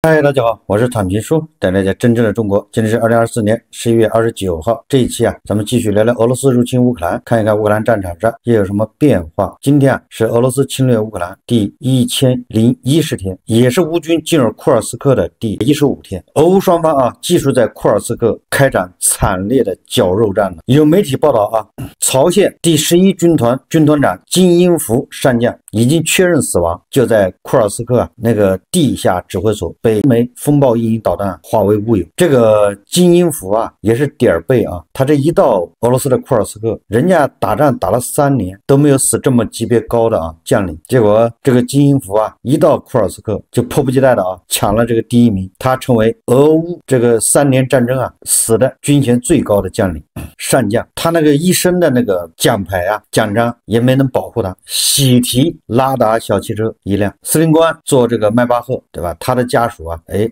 嗨，大家好，我是躺平叔，带大家真正的中国。今天是2024年11月29号，这一期咱们继续聊聊俄罗斯入侵乌克兰，看一看乌克兰战场上又有什么变化。今天是俄罗斯侵略乌克兰第1010天，也是乌军进入库尔斯克的第15天。俄乌双方继续在库尔斯克开展惨烈的绞肉战了。有媒体报道朝鲜第11军团军团长金英福上将已经确认死亡，就在库尔斯克那个地下指挥所被一枚风暴阴影导弹化为乌有。这个金英福也是点儿背他这一到俄罗斯的库尔斯克，人家打仗打了3年都没有死这么级别高的将领，结果这个金英福一到库尔斯克就迫不及待的抢了这个第1名，他成为俄乌这个3年战争死的军衔最高的将领上将。他那个一身的那个奖牌奖章也没能保护他，喜提拉达小汽车一辆，司令官坐这个迈巴赫，对吧？他的家属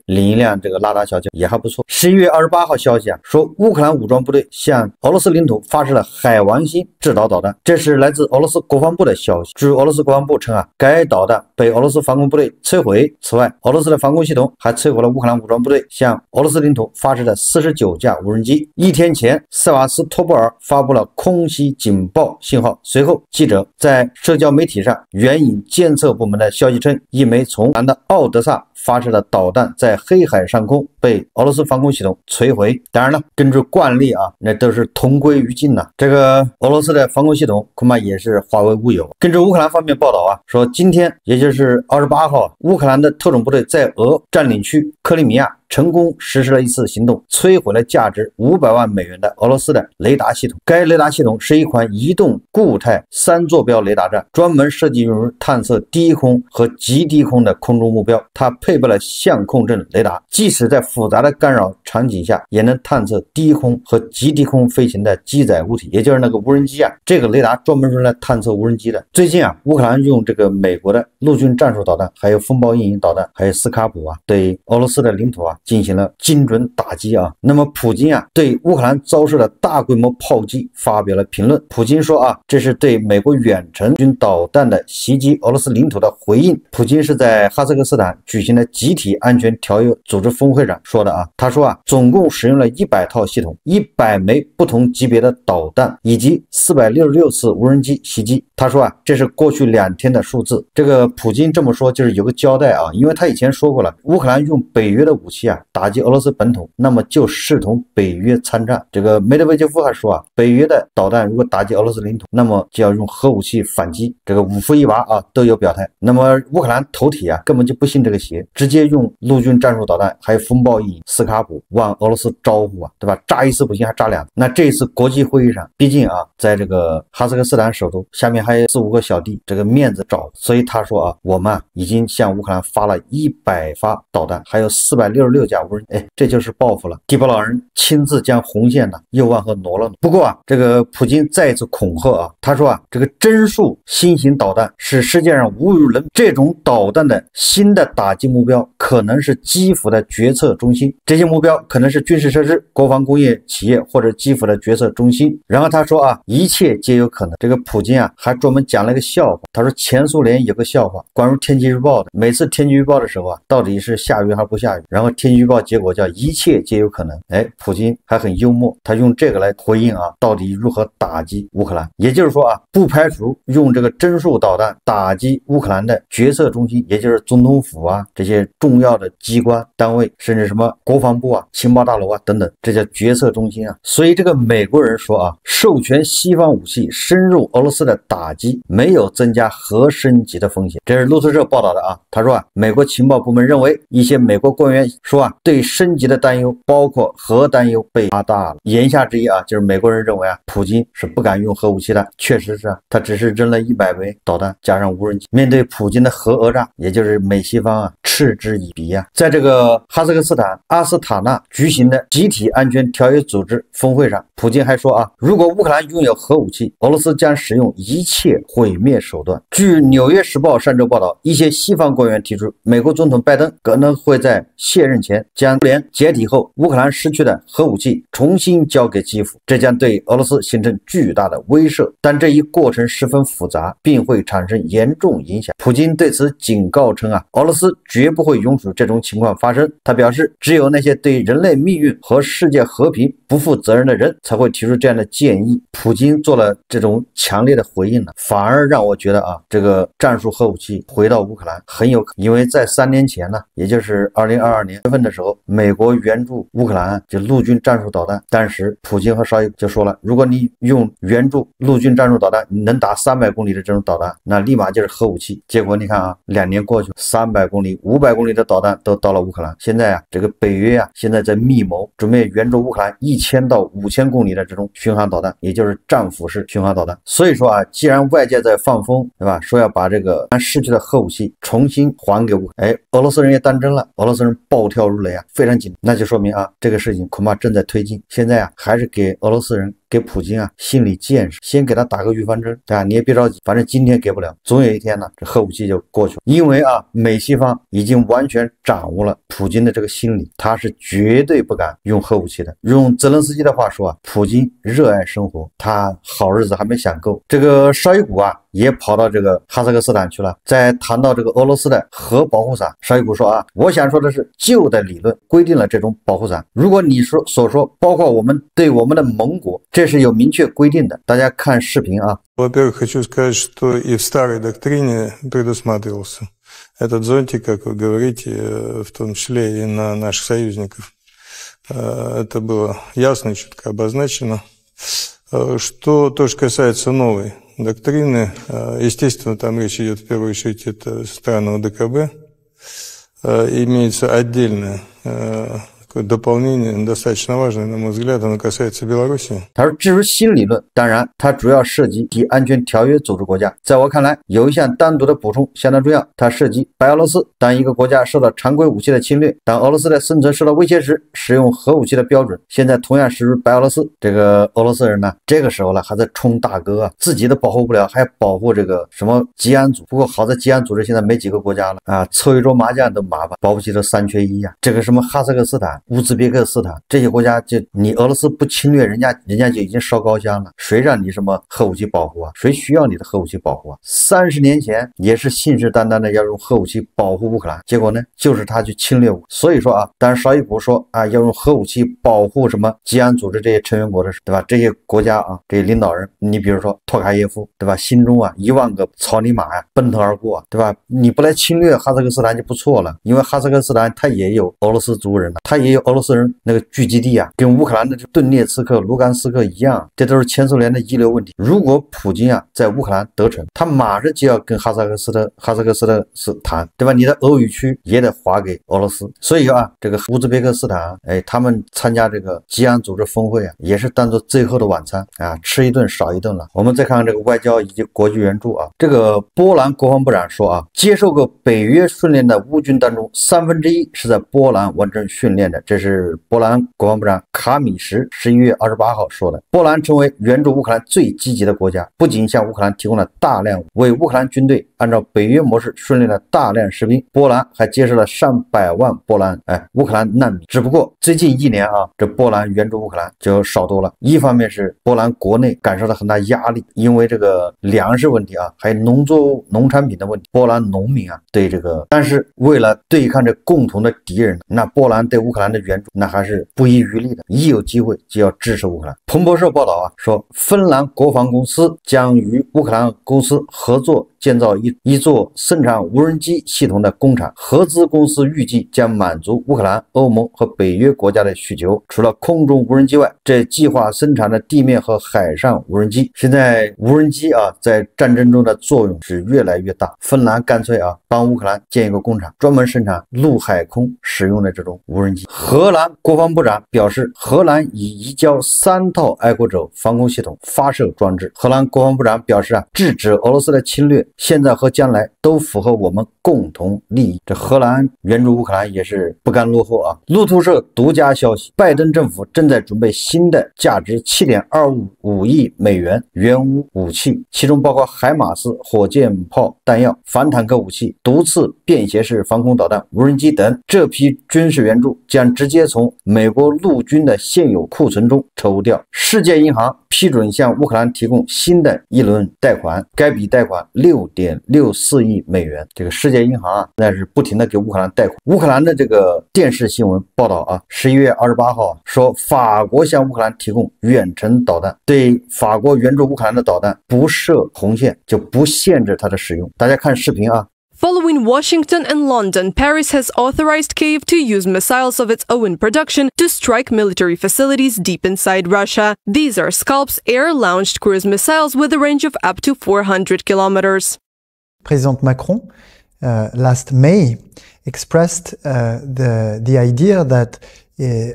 领一辆这个拉达小汽车也还不错。11月28号消息说乌克兰武装部队向俄罗斯领土发射了海王星制导导弹，这是来自俄罗斯国防部的消息。据俄罗斯国防部称该导弹被俄罗斯防空部队摧毁。此外，俄罗斯的防空系统还摧毁了乌克兰武装部队向俄罗斯领土发射的49架无人机。一天前，塞瓦斯托波尔发布了空袭警报信号，随后记者在社交媒体上援引监测部门的消息称，一枚从南的奥德萨发射的导弹在黑海上空被俄罗斯防空系统摧毁。当然了，根据惯例那都是同归于尽这个俄罗斯的防空系统恐怕也是化为乌有。根据乌克兰方面报道说今天也就是28号，乌克兰的特种部队在俄占领区克里米亚成功实施了一次行动，摧毁了价值500万美元的俄罗斯的雷达系统。该雷达系统是一款移动固态3坐标雷达站，专门设计用于探测低空和极低空的空中目标。它配备了相控阵雷达，即使在复杂的干扰场景下，也能探测低空和极低空飞行的机载物体，也就是那个无人机这个雷达专门用来探测无人机的。最近乌克兰用这个美国的陆军战术导弹，还有风暴阴影导弹，还有斯卡普对俄罗斯的领土进行了精准打击那么普京对乌克兰遭受的大规模炮击发表了评论。普京说这是对美国远程军导弹的袭击俄罗斯领土的回应。普京是在哈萨克斯坦举行的集体安全条约组织峰会上说的他说总共使用了100套系统，100枚不同级别的导弹，以及466次无人机袭击。他说这是过去2天的数字。这个普京这么说就是有个交代因为他以前说过了，乌克兰用北约的武器打击俄罗斯本土，那么就视同北约参战。这个梅德韦杰夫还说北约的导弹如果打击俄罗斯领土，那么就要用核武器反击。这个五夫一娃都有表态。那么乌克兰头体根本就不信这个邪，直接用陆军战术导弹还有风暴翼斯卡普往俄罗斯招呼对吧？炸一次不行还炸2次。那这一次国际会议上，毕竟在这个哈萨克斯坦首都下面还有4、5个小弟，这个面子找，所以他说我们已经向乌克兰发了100发导弹，还有466架无人机。这就是报复了。地保老人亲自将红线又往后挪了。不过这个普京再一次恐吓他说这个针数新型导弹是世界上无与伦比，这种导弹的新的打击目标可能是基辅的决策中心，这些目标可能是军事设施、国防工业企业或者基辅的决策中心。然后他说一切皆有可能。这个普京还专门讲了一个笑话，他说前苏联有个笑话关于天气预报的，每次天气预报的时候到底是下雨还是不下雨，然后天气预报结果叫一切皆有可能。普京还很幽默，他用这个来回应到底如何打击乌克兰。也就是说不排除用这个针数导弹打击乌克兰的决策中心，也就是总统府这些重要的机关单位，甚至什么国防部情报大楼等等，这叫决策中心所以这个美国人说授权西方武器深入俄罗斯的打击没有增加核升级的风险。这是路透社报道的他说美国情报部门认为一些美国官员说对升级的担忧包括核担忧被加大了。言下之意就是美国人认为普京是不敢用核武器的。确实是他只是扔了100枚导弹加上无人机，面对普京的核讹诈，也就是美西方嗤之以鼻在这个哈萨克斯坦阿斯塔纳举行的集体安全条约组织峰会上，普京还说如果乌克兰拥有核武器，俄罗斯将使用一切毁灭手段。据纽约时报上周报道，一些西方官员提出美国总统拜登可能会在卸任前将苏联解体后乌克兰失去的核武器重新交给基辅，这将对俄罗斯形成巨大的威慑。但这一过程十分复杂，并会产生严重影响。普京对此警告称俄罗斯绝不会允许这种情况发生。他表示，只有那些对人类命运和世界和平不负责任的人才会提出这样的建议。普京做了这种强烈的回应反而让我觉得这个战术核武器回到乌克兰很有可能，因为在3年前呢，也就是2022年6月份的时候，美国援助乌克兰就陆军战术导弹，当时普京和绍伊古就说了，如果你用援助陆军战术导弹，你能打300公里的这种导弹，那立马就是核武器。结果你看2年过去，300公里、500公里的导弹都到了乌克兰。现在这个北约现在在密谋准备援助乌克兰1000到5000公里的这种巡航导弹，也就是战斧式巡航导弹。所以说既然外界在放风，对吧？说要把这个失去的核武器重新还给乌克兰，俄罗斯人也当真了，俄罗斯人暴跳如雷非常紧张，那就说明这个事情恐怕正在推进。现在还是给俄罗斯人给普京心理建设，先给他打个预防针，对吧？你也别着急，反正今天给不了，总有一天呢，这核武器就过去了。因为美西方已经完全掌握了普京的这个心理，他是绝对不敢用核武器的。用泽连斯基的话说普京热爱生活，他好日子还没享够。这个绍伊古也跑到这个哈萨克斯坦去了，在谈到这个俄罗斯的核保护伞，绍伊古说我想说的是，旧的理论规定了这种保护伞，如果你所说包括我们对我们的盟国，这是有明确规定的。大家看视频Во-первых, хочу сказать, что и в старой доктрине предусматривался этот зонтик, как вы говорите, в том числе и на наших союзников. Это было ясно и четко обозначено. Что то, что касается новой доктрины, естественно, там речь идет в первую очередь это страны ОДКБ, имеется отдельное дополнение, достаточно важное, на мой взгляд, оно касается Беларуси. 他说，至于新理论，当然它主要涉及及安全条约组织国家。在我看来，有一项单独的补充相当重要，它涉及白俄罗斯。当一个国家受到常规武器的侵略，当俄罗斯的生存受到威胁时，使用核武器的标准现在同样适用白俄罗斯。这个俄罗斯人呢，这个时候还在冲大哥自己都保护不了，还要保护这个什么吉安组。不过好在吉安组织现在没几个国家了凑一桌麻将都麻烦，保不齐都3缺1这个什么哈萨克斯坦、乌兹别克斯坦这些国家，就你俄罗斯不侵略人家就已经烧高香了，谁让你什么核武器保护谁需要你的核武器保护30年前也是信誓旦旦的要用核武器保护乌克兰，结果呢，就是他去侵略所以说当然绍伊古说要用核武器保护什么吉安组织这些成员国的，对吧？这些国家这些领导人，你比如说托卡耶夫，对吧？心中1万个草泥马奔腾而过，对吧？你不来侵略哈萨克斯坦就不错了，因为哈萨克斯坦它也有俄罗斯族人它也有俄罗斯人那个聚集地跟乌克兰的顿涅茨克、卢甘斯克一样，这都是前苏联的遗留问题。如果普京在乌克兰得逞，他马上就要跟哈萨克斯坦对吧？你的俄语区也得划给俄罗斯。所以这个乌兹别克斯坦他们参加这个吉安组织峰会也是当做最后的晚餐吃一顿少一顿了。我们再看看这个外交以及国际援助这个波兰国防部长说接受过北约训练的乌军当中1/3是在波兰完成训练的，这是波兰国防部长卡米什11月28号说的。波兰成为援助乌克兰最积极的国家，不仅向乌克兰提供了大量为乌克兰军队按照北约模式训练了大量士兵，波兰还接受了上百万乌克兰难民。只不过最近1年这波兰援助乌克兰就少多了。一方面是波兰国内感受到很大压力，因为这个粮食问题还有农产品的问题，波兰农民对这个，但是为了对抗这共同的敌人，那波兰对乌克兰的援助那还是不遗余力的，一有机会就要支持乌克兰。彭博社报道说，芬兰国防公司将与乌克兰公司合作建造一座生产无人机系统的工厂，合资公司预计将满足乌克兰、欧盟和北约国家的需求。除了空中无人机外，这计划生产的地面和海上无人机。现在无人机在战争中的作用是越来越大，芬兰干脆帮乌克兰建一个工厂，专门生产陆海空使用的这种无人机。荷兰国防部长表示，荷兰已移交3套爱国者防空系统发射装置。荷兰国防部长表示制止俄罗斯的侵略，现在和将来都符合我们共同利益。这荷兰援助乌克兰也是不甘落后啊。路透社独家消息，拜登政府正在准备新的价值7.25亿美元援乌武器，其中包括海马斯火箭炮弹药、反坦克武器、毒刺便携式防空导弹、无人机等。这批军事援助将直接从美国陆军的现有库存中抽调。世界银行批准向乌克兰提供新的一轮贷款，该笔贷款6.64亿美元。这个世界银行啊，那是不停的给乌克兰贷款。乌克兰的这个电视新闻报道啊，11月28号说，法国向乌克兰提供远程导弹，对法国援助乌克兰的导弹不设红线，就不限制它的使用。大家看视频啊。Following Washington and London, Paris has authorized Kyiv to use missiles of its own production to strike military facilities deep inside Russia. These are Scalps air-launched cruise missiles with a range of up to 400 kilometers. President Macron, last May, expressed the idea that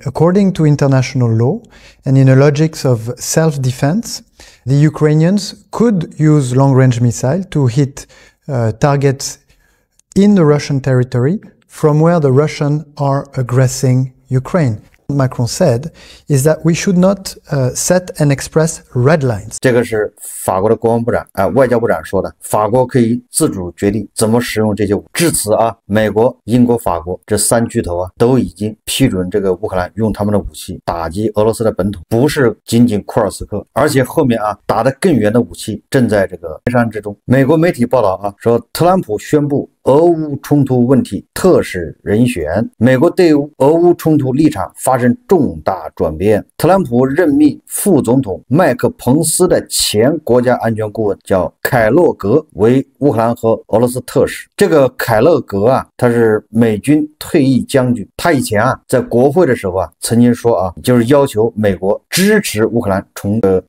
according to international law and in a logic of self-defense, the Ukrainians could use long-range missiles to hit targets in the Russian territory from where the Russians are aggressing Ukraine. Macron said is that we should not set and express red lines. 这个是法国的国防部长外交部长说的，法国可以自主决定怎么使用这些武器。至此啊，美国、英国、法国这三巨头啊都已经批准这个乌克兰用他们的武器打击俄罗斯的本土，不是仅仅库尔斯克，而且后面啊打得更远的武器正在这个山之中。美国媒体报道啊说，特朗普宣布俄乌冲突问题特使人选，美国对俄乌冲突立场发生重大转变。特朗普任命副总统麦克彭斯的前国家安全顾问叫凯洛格为乌克兰和俄罗斯特使。这个凯洛格啊，他是美军退役将军，他以前啊在国会的时候啊曾经说啊，就是要求美国支持乌克兰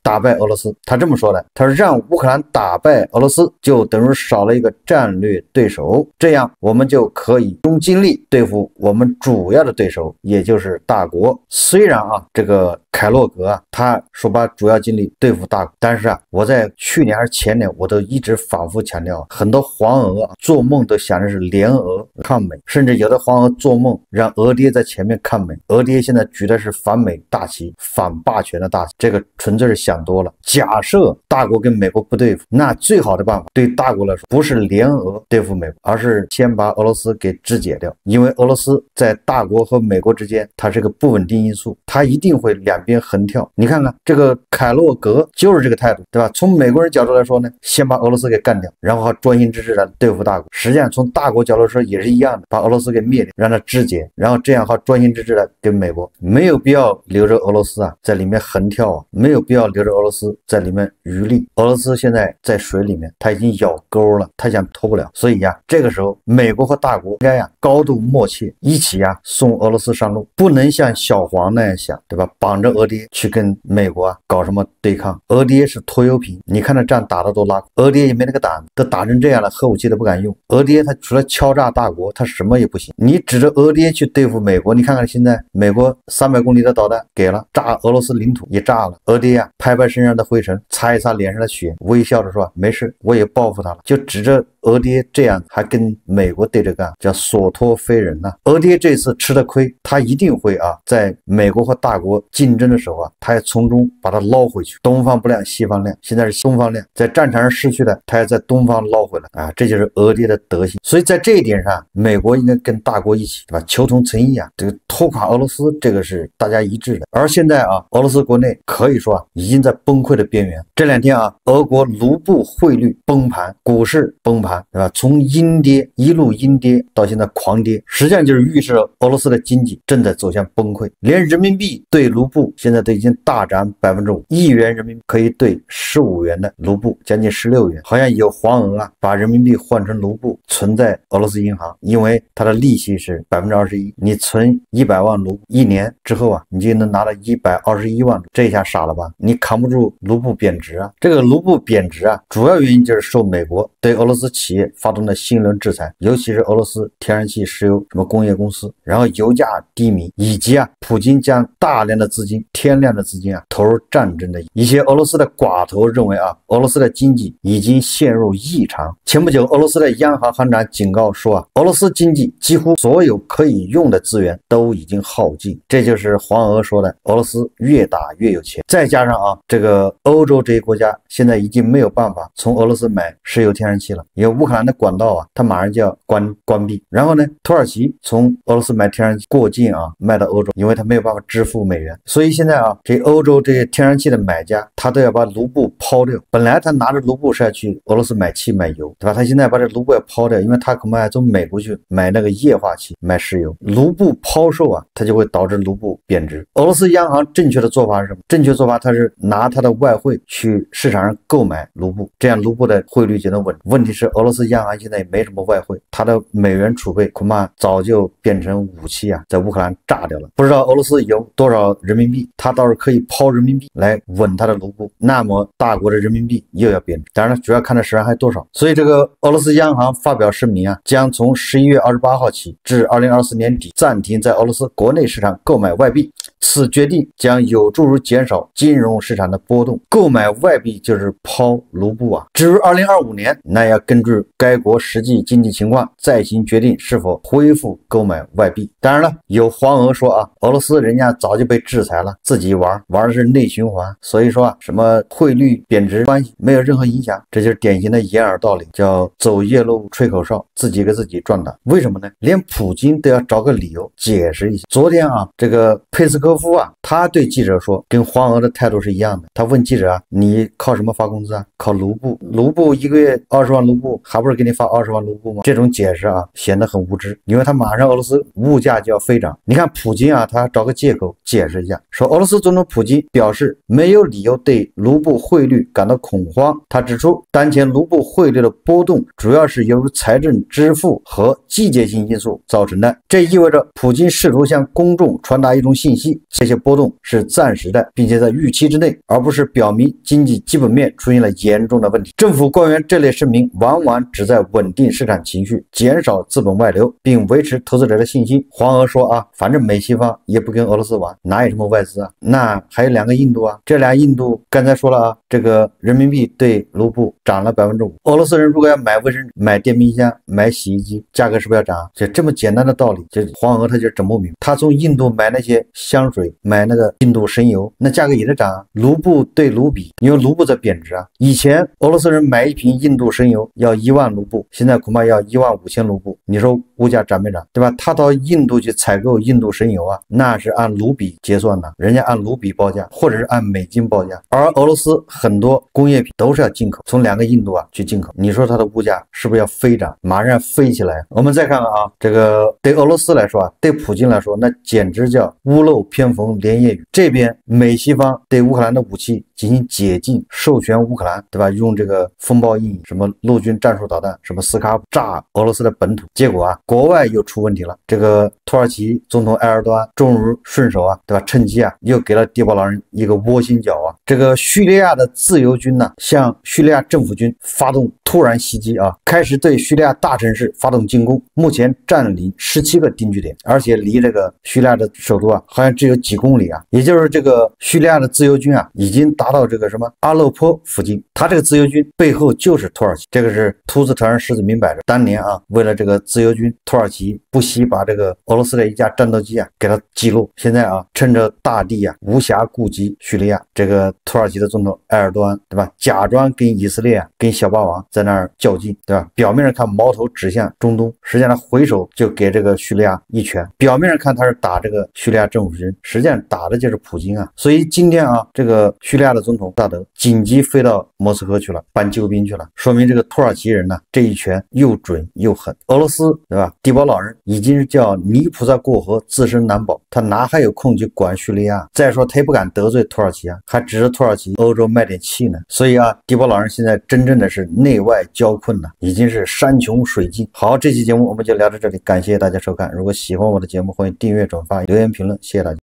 打败俄罗斯。他这么说的，他说让乌克兰打败俄罗斯，就等于少了一个战略对手。这样我们就可以用精力对付我们主要的对手，也就是大国。虽然啊，这个凯洛格啊，他说把主要精力对付大国，但是啊，我在去年还是前年，我都一直反复强调，很多黄俄啊，做梦都想的是联俄抗美，甚至有的黄俄做梦让俄爹在前面抗美，俄爹现在举的是反美大旗，反霸权的大旗，这个纯粹是想多了。假设大国跟美国不对付，那最好的办法对大国来说，不是联俄对付美国，而是先把俄罗斯给肢解掉，因为俄罗斯在大国和美国之间，它是个不稳定因素，它一定会两边横跳。你看看这个凯洛格就是这个态度，对吧？从美国人角度来说呢，先把俄罗斯给干掉，然后专心致志的对付大国。实际上从大国角度说也是一样的，把俄罗斯给灭掉，让它肢解，然后这样好专心致志的跟美国。没有必要留着俄罗斯啊在里面横跳啊，没有必要留着俄罗斯在里面余力。俄罗斯现在在水里面，它已经咬钩了，它想脱不了。所以呀，这个时候美国和大国应该呀高度默契，一起呀送俄罗斯上路，不能像小黄那样想，对吧？绑着俄爹去跟美国啊搞什么对抗。俄爹是拖油瓶，你看那仗打得多拉，俄爹也没那个胆，都打成这样了，核武器都不敢用。俄爹他除了敲诈大国，他什么也不行。你指着俄爹去对付美国，你看看现在美国300公里的导弹给了，炸俄罗斯领土也炸了，俄爹啊拍拍身上的灰尘，擦一擦脸上的血，微笑着说没事，我也报复他了。就指着俄爹这样还跟美国对着干，叫所托非人呐。俄爹这次吃的亏，他一定会啊在美国和大国竞争的时候啊，他要从中把它捞回去。东方不亮西方亮，现在是东方亮，在战场上失去的，他要在东方捞回来啊，这就是俄爹的德行。所以在这一点上，美国应该跟大国一起，对吧？求同存异啊，这个拖垮俄罗斯，这个是大家一致的。而现在啊，俄罗斯国内可以说啊，已经在崩溃的边缘。这两天啊，俄国卢布汇率崩盘，股市崩盘，对吧？从阴跌一路阴跌到现在狂跌，实际上就是预示俄罗斯的经济正在走向崩溃。连人民币对卢布现在都已经大涨5%，1元人民币可以兑15元的卢布，将近16元。好像有黄俄啊，把人民币换成卢布存在俄罗斯银行，因为它的利息是21%，你存100万卢布，1年之后啊，你就能拿到121万，这下傻了吧？你扛不住卢布贬值啊！这个卢布贬值啊，主要原因就是受美国对俄罗斯企企业发动了新一轮制裁，尤其是俄罗斯天然气、石油什么工业公司，然后油价低迷，以及普京将大量的资金、天量的资金投入战争的一些俄罗斯的寡头认为俄罗斯的经济已经陷入异常。前不久，俄罗斯的央行行长警告说俄罗斯经济几乎所有可以用的资源都已经耗尽，这就是黄俄说的俄罗斯越打越有钱。再加上这个欧洲这些国家现在已经没有办法从俄罗斯买石油天然气了，因为乌克兰的管道它马上就要关闭。然后呢，土耳其从俄罗斯买天然气过境卖到欧洲，因为他没有办法支付美元，所以现在这欧洲这些天然气的买家他都要把卢布抛掉。本来他拿着卢布是要去俄罗斯买气买油，对吧？他现在把这卢布要抛掉，因为他恐怕要从美国去买那个液化气买石油。卢布抛售它就会导致卢布贬值。俄罗斯央行正确的做法是什么？正确做法它是拿它的外汇去市场上购买卢布，这样卢布的汇率就能稳。问题是俄罗斯央行现在也没什么外汇，它的美元储备恐怕早就变成武器在乌克兰炸掉了。不知道俄罗斯有多少人民币，它倒是可以抛人民币来稳它的卢布，那么大国的人民币又要贬值。当然主要看的市场还多少。所以这个俄罗斯央行发表声明将从11月28号起至2024年底暂停在俄罗斯国内市场购买外币。此决定将有助于减少金融市场的波动。购买外币就是抛卢布至于2025年，那要根据该国实际经济情况再行决定是否恢复购买外币。当然了，有黄俄说俄罗斯人家早就被制裁了，自己玩的是内循环，所以说什么汇率贬值关系没有任何影响。这就是典型的掩耳盗铃，叫走夜路吹口哨，自己给自己壮胆。为什么呢？连普京都要找个理由解释一下。昨天这个佩斯科夫他对记者说，跟黄俄的态度是一样的。他问记者你靠什么发工资靠卢布，卢布一个月20万卢布，还不是给你发20万卢布吗？这种解释显得很无知，因为他马上俄罗斯物价就要飞涨。你看普京他找个借口解释一下，说俄罗斯总统普京表示没有理由对卢布汇率感到恐慌。他指出，当前卢布汇率的波动主要是由于财政支付和季节性因素造成的，这意味着普京试图向公众传达一种信息，这些波动是暂时的，并且在预期之内，而不是表明经济基本面出现了严重的问题。政府官员这类声明往往旨在稳定市场情绪，减少资本外流，并维持投资者的信心。黄俄说反正美西方也不跟俄罗斯玩，哪有什么外资那还有2个印度这俩印度刚才说了这个人民币对卢布涨了 5%。俄罗斯人如果要买卫生纸、买电冰箱、买洗衣机，价格是不是要涨就这么简单的道理，黄俄他就整不明白。他从印度买那些香水，买那个印度神油，那价格也在涨卢布对卢比，因为卢布在贬值以前俄罗斯人买一瓶印度神油要1万卢布，现在恐怕要15000卢布，你说物价涨没涨，对吧？他到印度去采购印度神油那是按卢比结算的，人家按卢比报价，或者是按美金报价。而俄罗斯很多工业品都是要进口，从2个印度去进口，你说它的物价是不是要飞涨，马上飞起来？我们再看看这个对俄罗斯来说对普京来说，那简直叫屋漏偏逢连夜雨。这边美西方对乌克兰的武器进行解禁，授权乌克兰，对吧？用这个风暴翼什么陆军战术导弹，什么斯卡普炸俄罗斯的本土，结果国外又出问题了。这个土耳其总统埃尔多安终于顺手对吧？趁机又给了迪保老人一个窝心脚这个叙利亚的自由军向叙利亚政府军发动突然袭击开始对叙利亚大城市发动进攻，目前占领17个定居点，而且离这个叙利亚的首都好像只有几公里也就是这个叙利亚的自由军已经达到这个什么阿勒颇附近。他这个自由军背后就是土耳其，这个是秃子头上狮子明摆着。当年为了这个自由军，土耳其不惜把这个俄罗斯的一架战斗机给它击落。现在趁着大地无暇顾及叙利亚，这个土耳其的总统埃尔多安，对吧？假装跟以色列跟小霸王在那儿较劲，对吧？表面上看矛头指向中东，实际上他回手就给这个叙利亚一拳。表面上看他是打这个叙利亚政府军，实际上打的就是普京所以今天这个叙利亚的总统萨德紧急飞到莫斯科去了，搬救兵去了，说明这个土耳其人这一拳又准又狠。俄罗斯，对吧？迪保老人已经是叫泥菩萨过河，自身难保，他哪还有空去管叙利亚？再说他也不敢得罪土耳其还指着土耳其欧洲卖点气呢。所以迪保老人现在真正的是内外交困已经是山穷水尽。好，这期节目我们就聊到这里，感谢大家收看。如果喜欢我的节目，欢迎订阅、转发、留言、评论，谢谢大家。